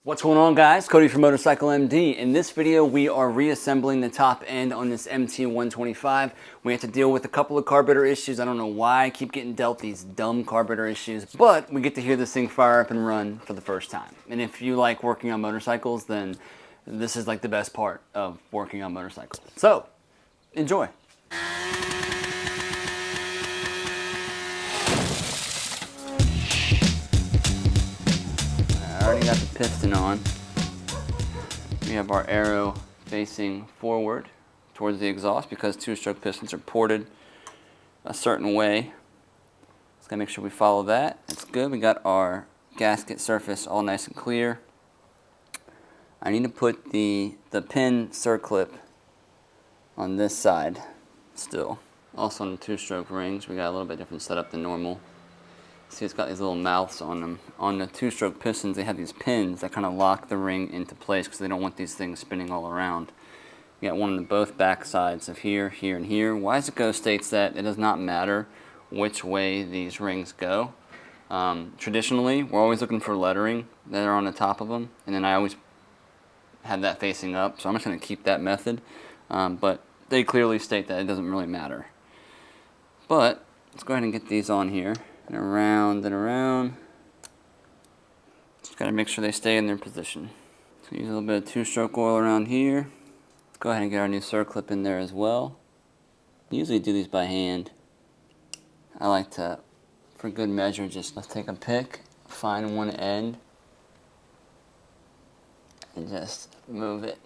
What's going on, guys? Cody from Motorcycle MD. In this video, we are reassembling the top end on this MT125. We have to deal with a couple of carburetor issues. I don't know why I keep getting dealt these dumb carburetor issues, but we get to hear this thing fire up and run for the first time. And if you like working on motorcycles, then this is like the best part of working on motorcycles. So, enjoy. I already got the piston on. We have our arrow facing forward towards the exhaust because two-stroke pistons are ported a certain way. Just gotta make sure we follow that. It's good. We got our gasket surface all nice and clear. I need to put the pin circlip on this side still. Also on the two-stroke rings, we got a little bit different setup than normal. See, it's got these little mouths on them. On the two-stroke pistons, they have these pins that kind of lock the ring into place because they don't want these things spinning all around. You got one on both back sides of here, here, and here. Wiseco states that it does not matter which way these rings go. Traditionally, we're always looking for lettering that are on the top of them, and then I always had that facing up, so I'm just going to keep that method. But they clearly state that it doesn't really matter. But let's go ahead and get these on here. And around and around. Just gotta make sure they stay in their position. So use a little bit of two-stroke oil around here. Let's go ahead and get our new circlip in there as well. I usually do these by hand. I like to, for good measure, just let's take a pick, find one end, and just move it.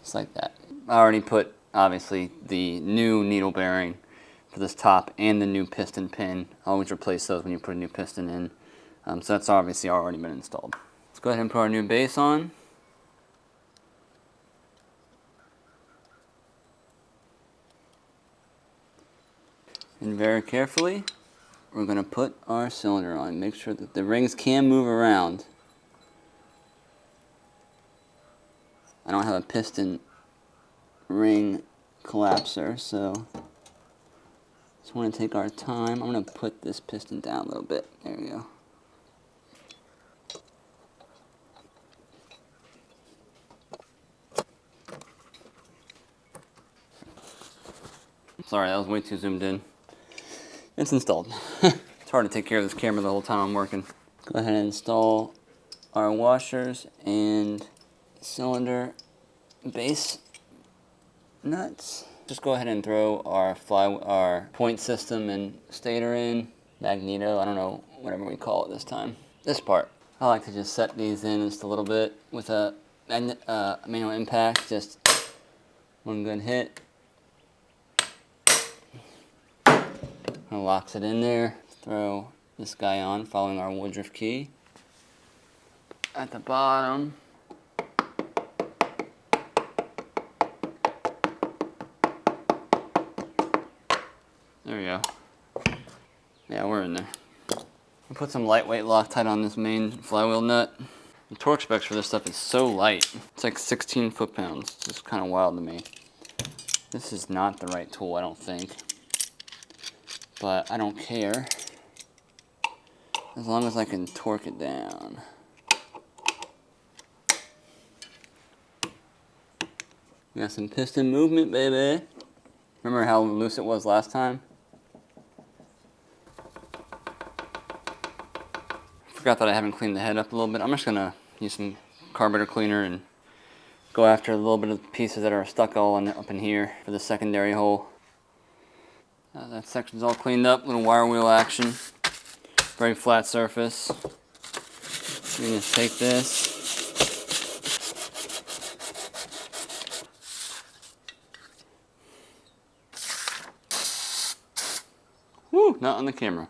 Just like that. I already put obviously the new needle bearing for this top and the new piston pin. I always replace those when you put a new piston in. So that's obviously already been installed. Let's go ahead and put our new base on. And very carefully, we're going to put our cylinder on. Make sure that the rings can move around. I don't have a piston ring collapser, so just want to take our time. I'm going to put this piston down a little bit. There we go. Sorry, that was way too zoomed in. It's installed. It's hard to take care of this camera the whole time I'm working. Go ahead and install our washers and cylinder base nuts. Just go ahead and throw our point system and stator in, magneto, I don't know, whatever we call it this time. This part. I like to just set these in just a little bit with a manual impact, just one good hit. And locks it in there. Throw this guy on following our Woodruff key. At the bottom, there we go. Yeah, we're in there. I'll put some lightweight Loctite on this main flywheel nut. The torque specs for this stuff is so light. It's like 16 foot-pounds. It's kind of wild to me. This is not the right tool, I don't think. But I don't care. As long as I can torque it down. We got some piston movement, baby. Remember how loose it was last time? Forgot that I haven't cleaned the head up a little bit. I'm just gonna use some carburetor cleaner and go after a little bit of pieces that are stuck all up in here for the secondary hole. That section's all cleaned up, little wire wheel action. Very flat surface. We can just take this. Woo, not on the camera.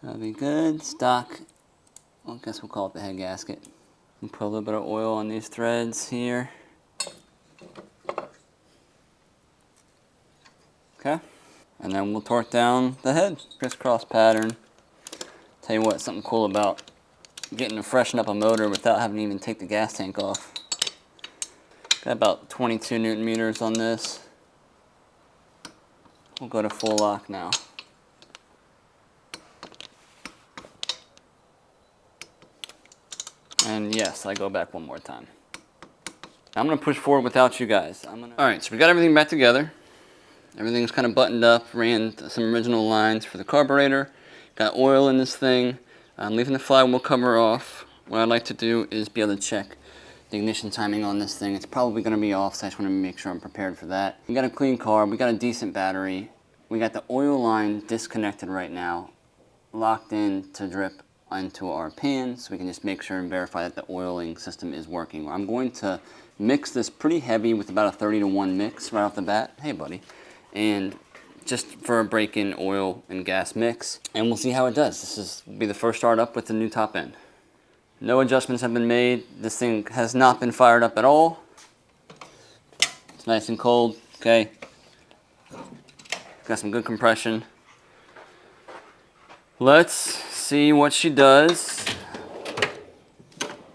That'll be good. Stock, well, I guess we'll call it the head gasket. And put a little bit of oil on these threads here. Okay. And then we'll torque down the head. Crisscross pattern. Tell you what, something cool about getting to freshen up a motor without having to even take the gas tank off. Got about 22 Newton meters on this. We'll go to full lock now. And yes, I go back one more time. I'm gonna push forward without you guys. All right, so we got everything back together. Everything's kind of buttoned up, ran some original lines for the carburetor. Got oil in this thing. I'm leaving the flywheel cover off. What I'd like to do is be able to check the ignition timing on this thing. It's probably gonna be off, so I just wanna make sure I'm prepared for that. We got a clean carb, we got a decent battery. We got the oil line disconnected right now, locked in to drip into our pan, so we can just make sure and verify that the oiling system is working. I'm going to mix this pretty heavy with about a 30-to-1 mix right off the bat. Hey buddy. And just for a break-in oil and gas mix, and we'll see how it does. This will be the first start up with the new top end. No adjustments have been made. This thing has not been fired up at all. It's nice and cold, okay. Got some good compression. Let's see what she does.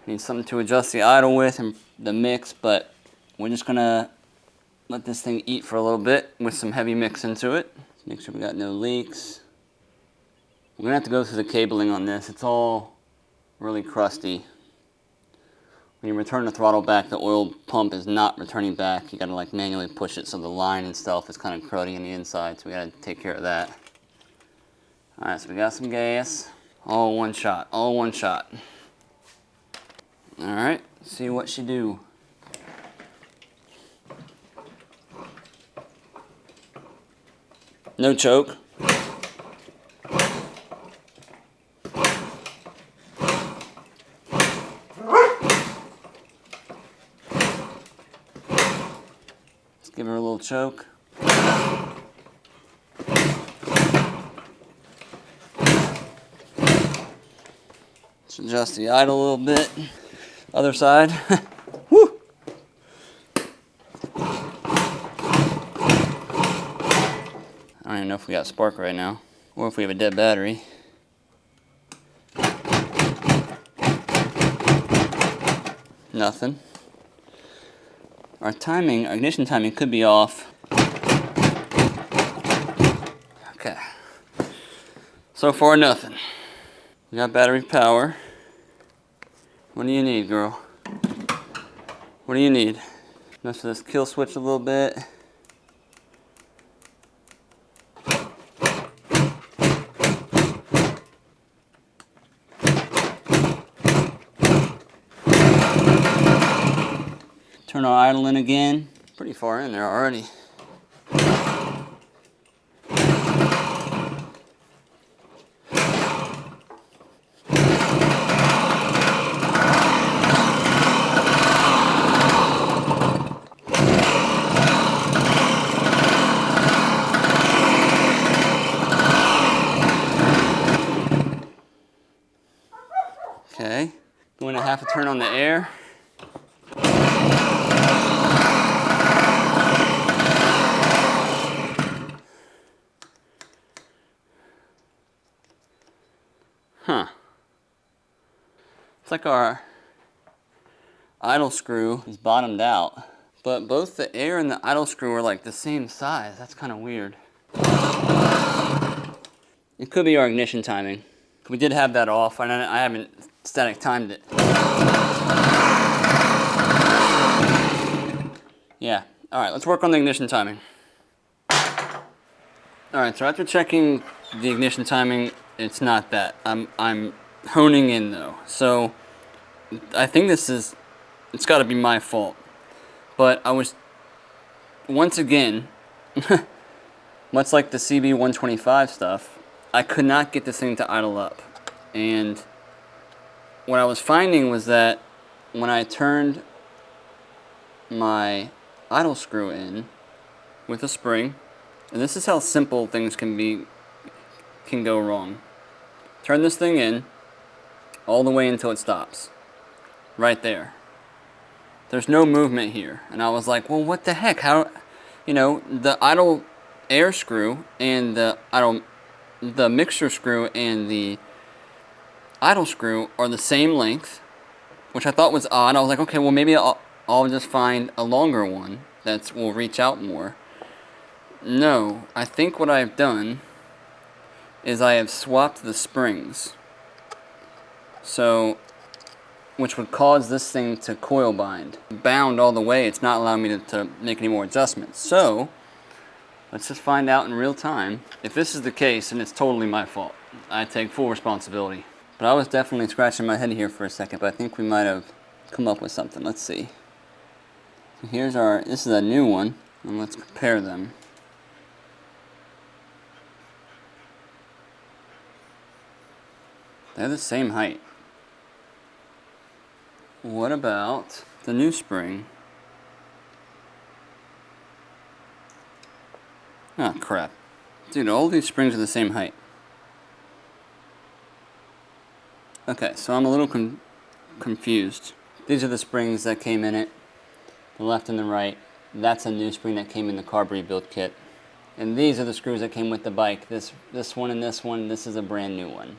Need something to adjust the idle with and the mix, but we're just gonna let this thing eat for a little bit with some heavy mix into it. Make sure we got no leaks. We're gonna have to go through the cabling on this. It's all really crusty. When you return the throttle back, the oil pump is not returning back. You gotta like manually push it, so the line and stuff is kind of corroding on the inside, so we gotta take care of that. All right, so we got some gas. All one shot, all one shot. All right, see what she do. No choke. Let's give her a little choke. Let's adjust the idle a little bit. Other side. Woo! I don't even know if we got spark right now, or if we have a dead battery. Nothing. Our timing, our ignition timing could be off. Okay. So far, nothing. We got battery power. What do you need, girl? What do you need? Let's just kill switch a little bit. Turn our idle in again. Pretty far in there already. Okay, going to half a turn on the air. Huh. It's like our idle screw is bottomed out, but both the air and the idle screw are like the same size. That's kind of weird. It could be our ignition timing. We did have that off, and I haven't static timed it. Yeah. All right, let's work on the ignition timing. All right, so after checking the ignition timing, it's not that. I'm honing in though. So I think it's got to be my fault. But I was, once again, much like the CB125 stuff, I could not get this thing to idle up. And what I was finding was that when I turned my idle screw in with a spring, and this is how simple things can go wrong. Turn this thing in all the way until it stops. Right there. There's no movement here. And I was like, well, what the heck? How, you know, the idle air screw and the mixture screw and the idle screw are the same length, which I thought was odd. I was like, okay, well, maybe I'll just find a longer one that will reach out more. No, I think what I've done is I have swapped the springs. So, which would cause this thing to coil bind. Bound all the way, it's not allowing me to make any more adjustments. So, let's just find out in real time. If this is the case, and it's totally my fault. I take full responsibility. But I was definitely scratching my head here for a second, but I think we might have come up with something. Let's see. So here's this is a new one, and let's compare them. They're the same height. What about the new spring? Oh crap. Dude, all these springs are the same height. Okay, so I'm a little confused. These are the springs that came in it. The left and the right. That's a new spring that came in the carb rebuild kit. And these are the screws that came with the bike. This one and this one, this is a brand new one.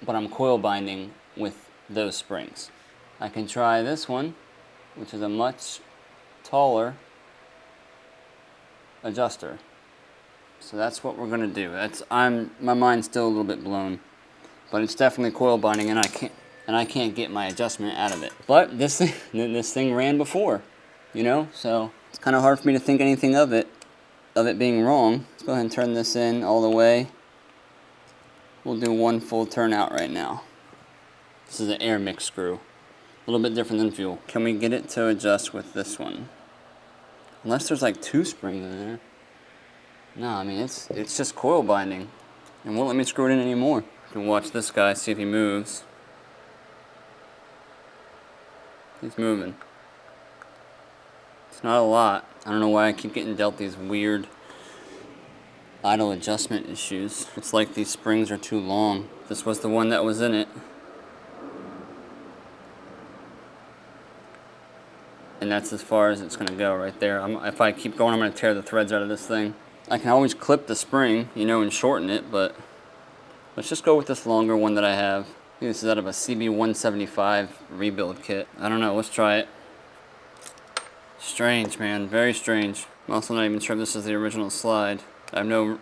But I'm coil binding with those springs. I can try this one, which is a much taller adjuster. So that's what we're gonna do. My mind's still a little bit blown, but it's definitely coil binding, and I can't get my adjustment out of it. But this thing ran before, you know, so it's kind of hard for me to think anything of it being wrong. Let's go ahead and turn this in all the way. We'll do one full turn out right now. This is an air mix screw. A little bit different than fuel. Can we get it to adjust with this one? Unless there's like two springs in there. No, I mean, it's just coil binding. And won't let me screw it in anymore. You can watch this guy, see if he moves. He's moving. It's not a lot. I don't know why I keep getting dealt these weird idle adjustment issues. It's like these springs are too long. This was the one that was in it. And that's as far as it's gonna go right there. If I keep going, I'm gonna tear the threads out of this thing. I can always clip the spring, you know, and shorten it, but let's just go with this longer one that I have. I think this is out of a CB125 rebuild kit. I don't know, let's try it. Strange, man, very strange. I'm also not even sure if this is the original slide. I have no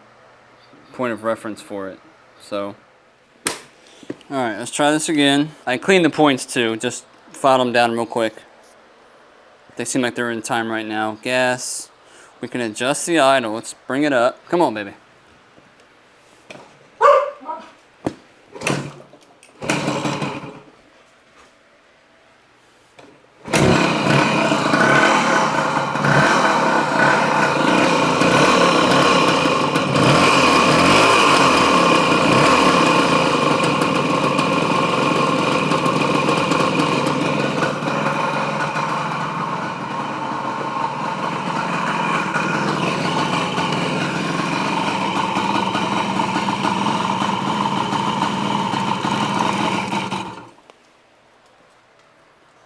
point of reference for it, so. Alright, let's try this again. I cleaned the points too, just filed them down real quick. They seem like they're in time right now. Gas. We can adjust the idle. Let's bring it up. Come on, baby.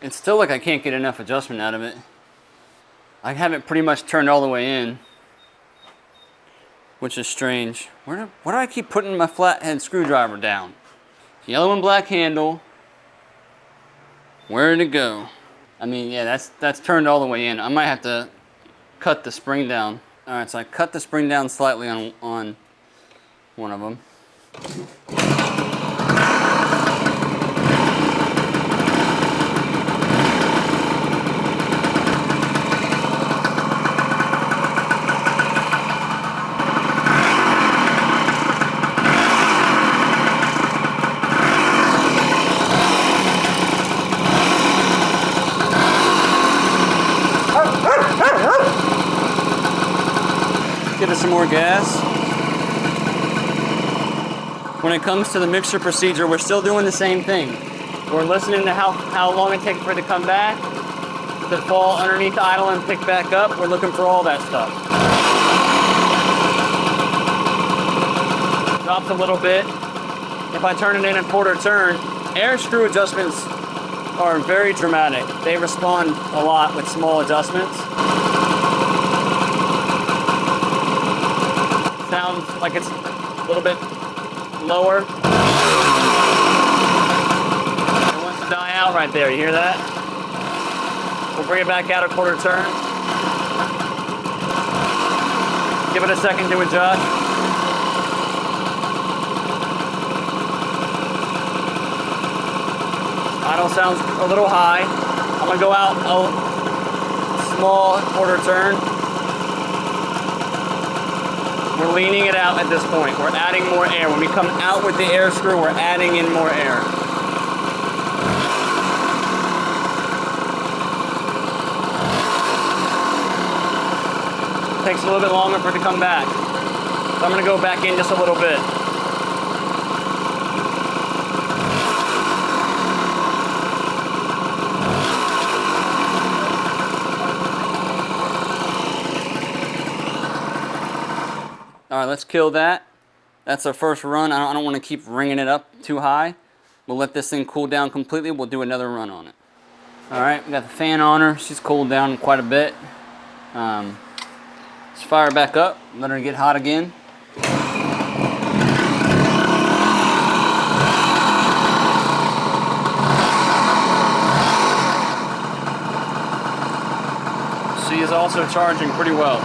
It's still like I can't get enough adjustment out of it. I have it pretty much turned all the way in, which is strange. Why do I keep putting my flathead screwdriver down? Yellow and black handle. Where did it go? I mean, yeah, that's turned all the way in. I might have to cut the spring down. All right, so I cut the spring down slightly on one of them. Give it some more gas. When it comes to the mixture procedure, we're still doing the same thing. We're listening to how long it takes for it to come back, to fall underneath the idle and pick back up. We're looking for all that stuff. Drops a little bit. If I turn it in quarter turn, air screw adjustments are very dramatic. They respond a lot with small adjustments. Sounds like it's a little bit lower. die out right there. You hear that? We'll bring it back out a quarter turn. Give it a second to adjust. Idle sounds a little high. I'm gonna go out a small quarter turn. We're leaning it out at this point. We're adding more air. When we come out with the air screw, we're adding in more air. Takes a little bit longer for it to come back. So I'm gonna go back in just a little bit. All right, let's kill that. That's our first run. I don't want to keep ringing it up too high. We'll let this thing cool down completely. We'll do another run on it. All right, we got the fan on her. She's cooled down quite a bit. Let's fire her back up, let her get hot again. She is also charging pretty well.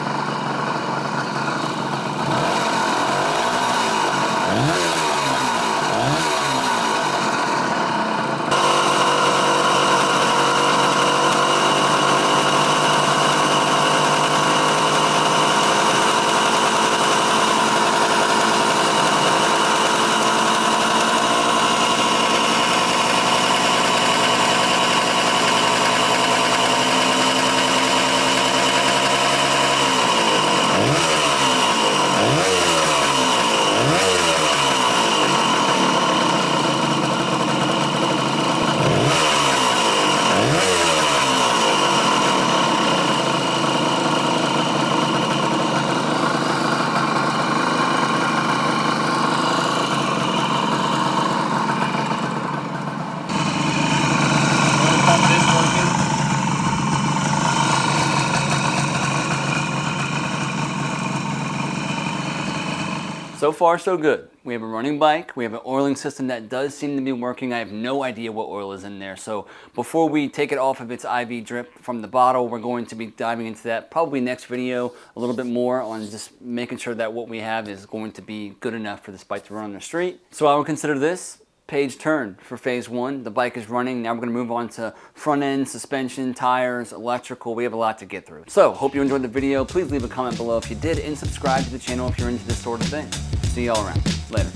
So far, so good. We have a running bike. We have an oiling system that does seem to be working. I have no idea what oil is in there. So before we take it off of its IV drip from the bottle, we're going to be diving into that probably next video a little bit more on just making sure that what we have is going to be good enough for this bike to run on the street. So I would consider this page turn for phase one. The bike is running. Now we're going to move on to front end, suspension, tires, electrical. We have a lot to get through. So hope you enjoyed the video. Please leave a comment below if you did and subscribe to the channel if you're into this sort of thing. See y'all around. Later.